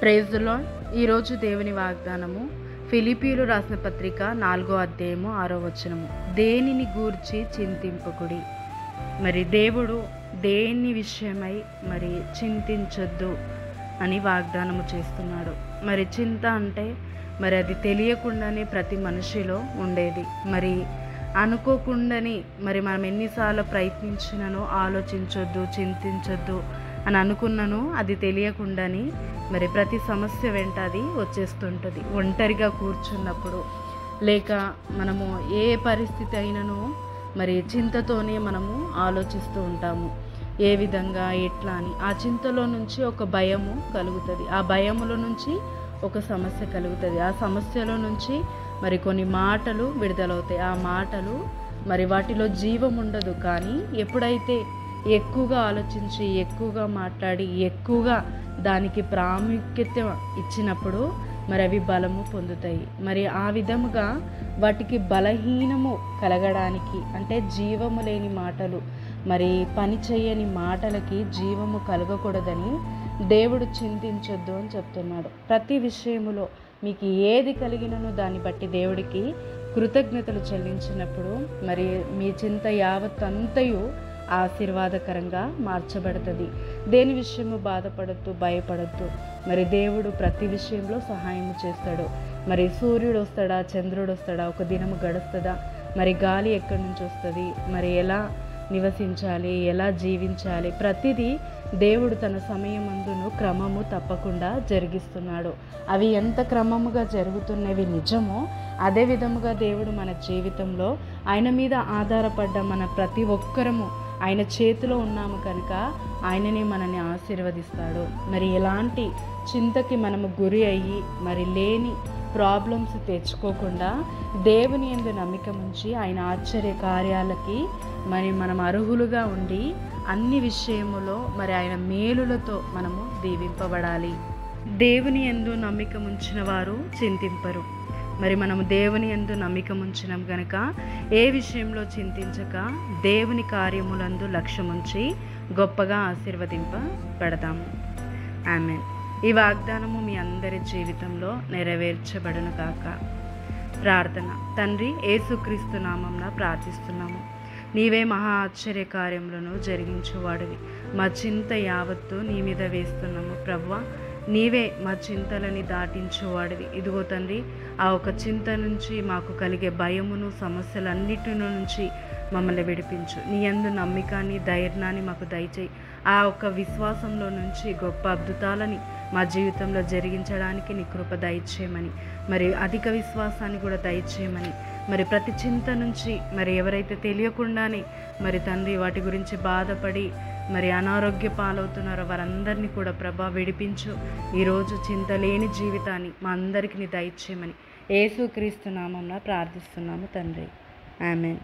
Praise the lord. ఈరోజు దేవుని వాగ్దానము ఫిలిప్పీయులు రాసిన పత్రిక 4వ అధ్యాయము 6వ వచనము. దేనిని గూర్చి చింతింపకుడి. మరి దేవుడు దేని విషయమై మరి చింతించొద్దు అని వాగ్దానము చేస్తున్నాడు. మరి చింత అంటే మరి అది తెలియకుండానే ప్రతి మనిషిలో ఉండేది. మరి అనుకోకుండానే మరి మనం ఎన్నిసార్లు ప్రయత్నించినను ఆలోచించొద్దు, చింతించొద్దు అని అనుకున్నాను, అది తెలియకుండానే మరి ప్రతి సమస్య వెంట అది వచ్చేస్తుంటుంది. ఒంటరిగా కూర్చున్నప్పుడు లేక మనము ఏ పరిస్థితి అయినను మరి చింతతోనే మనము ఆలోచిస్తూ ఉంటాము. ఏ విధంగా ఎట్లా అని ఆ చింతలో నుంచి ఒక భయము కలుగుతుంది. ఆ భయములో నుంచి ఒక సమస్య కలుగుతుంది. ఆ సమస్యలో నుంచి మరి కొన్ని మాటలు విడుదలవుతాయి. ఆ మాటలు మరి వాటిలో జీవం ఉండదు. కానీ ఎప్పుడైతే ఎక్కువగా ఆలోచించి ఎక్కువగా మాట్లాడి ఎక్కువగా దానికి ప్రాముఖ్యత ఇచ్చినప్పుడు మరి అవి బలము పొందుతాయి. మరి ఆ విధముగా వాటికి బలహీనము కలగడానికి అంటే జీవము లేని మాటలు, మరి పని చేయని మాటలకి జీవము కలగకూడదని దేవుడు చింతించొద్దు అని చెప్తున్నాడు. ప్రతి విషయములో మీకు ఏది కలిగినను దాన్ని బట్టి దేవుడికి కృతజ్ఞతలు చెల్లించినప్పుడు మరి మీ చింత యావత్తంతయు ఆశీర్వాదకరంగా మార్చబడుతుంది. దేని విషయము బాధపడద్దు, భయపడద్దు. మరి దేవుడు ప్రతి విషయంలో సహాయం చేస్తాడు. మరి సూర్యుడు వస్తాడా, చంద్రుడు వస్తాడా, ఒక దినము గడుస్తుందా, మరి గాలి ఎక్కడి నుంచి వస్తుంది, మరి ఎలా నివసించాలి, ఎలా జీవించాలి, ప్రతిదీ దేవుడు తన సమయమందును క్రమము తప్పకుండా జరిగిస్తున్నాడు. అవి ఎంత క్రమముగా జరుగుతున్నవి నిజమో అదే విధముగా దేవుడు మన జీవితంలో ఆయన మీద ఆధారపడ్డ మన ప్రతి ఒక్కరము ఆయన చేతిలో ఉన్నాము కనుక ఆయననే మనల్ని ఆశీర్వదిస్తాడు. మరి ఎలాంటి చింతకి మనము గురి అయ్యి మరి లేని ప్రాబ్లమ్స్ తెచ్చుకోకుండా దేవుని యందు నమ్మిక ఉంచి ఆయన ఆశ్చర్య కార్యాలకి మరి మనం అర్హులుగా ఉండి అన్ని విషయములో మరి ఆయన మేలులతో మనము దీవింపబడాలి. దేవుని యందు నమ్మిక ఉంచిన వారు చింతింపరు. మరి మనము దేవుని యందు నమ్మిక ఉంచినాం కనుక ఏ విషయంలో చింతించక దేవుని కార్యములందు లక్ష్యముంచి గొప్పగా ఆశీర్వదింపబడతాము. ఆమేన్. ఈ వాగ్దానము మీ అందరి జీవితంలో నెరవేర్చబడును కాక. ప్రార్థన. తండ్రి, యేసుక్రీస్తు నామమున ప్రార్థిస్తున్నాము. నీవే మహా ఆశ్చర్య కార్యములను జరిగించువాడివి. మా చింత యావత్తు నీ మీద వేస్తున్నాము ప్రభువా. నీవే మా చింతలని దాటించువాడివి. ఇదిగో తండ్రి, ఆ ఒక చింత నుంచి మాకు కలిగే భయమును సమస్యలన్నిటి నుంచి మమ్మల్ని విడిపించు. నీ యందు నమ్మికాన్ని, ధైర్యాన్ని మాకు దయచేయి. ఆ ఒక్క విశ్వాసంలో నుంచి గొప్ప అద్భుతాలని మా జీవితంలో జరిగించడానికి నీ కృప దయచేయమని, మరి అధిక విశ్వాసాన్ని కూడా దయచేయమని, మరి ప్రతి చింత నుంచి మరి ఎవరైతే తెలియకుండానే మరి తండ్రి వాటి గురించి బాధపడి మరి అనారోగ్య పాలవుతున్నారో వారందరినీ కూడా ప్రభా విడిపించు. ఈరోజు చింత లేని జీవితాన్ని మా అందరికీ దయచేయమని యేసుక్రీస్తు నామమున ప్రార్థిస్తున్నాము తండ్రి. ఆమేన్.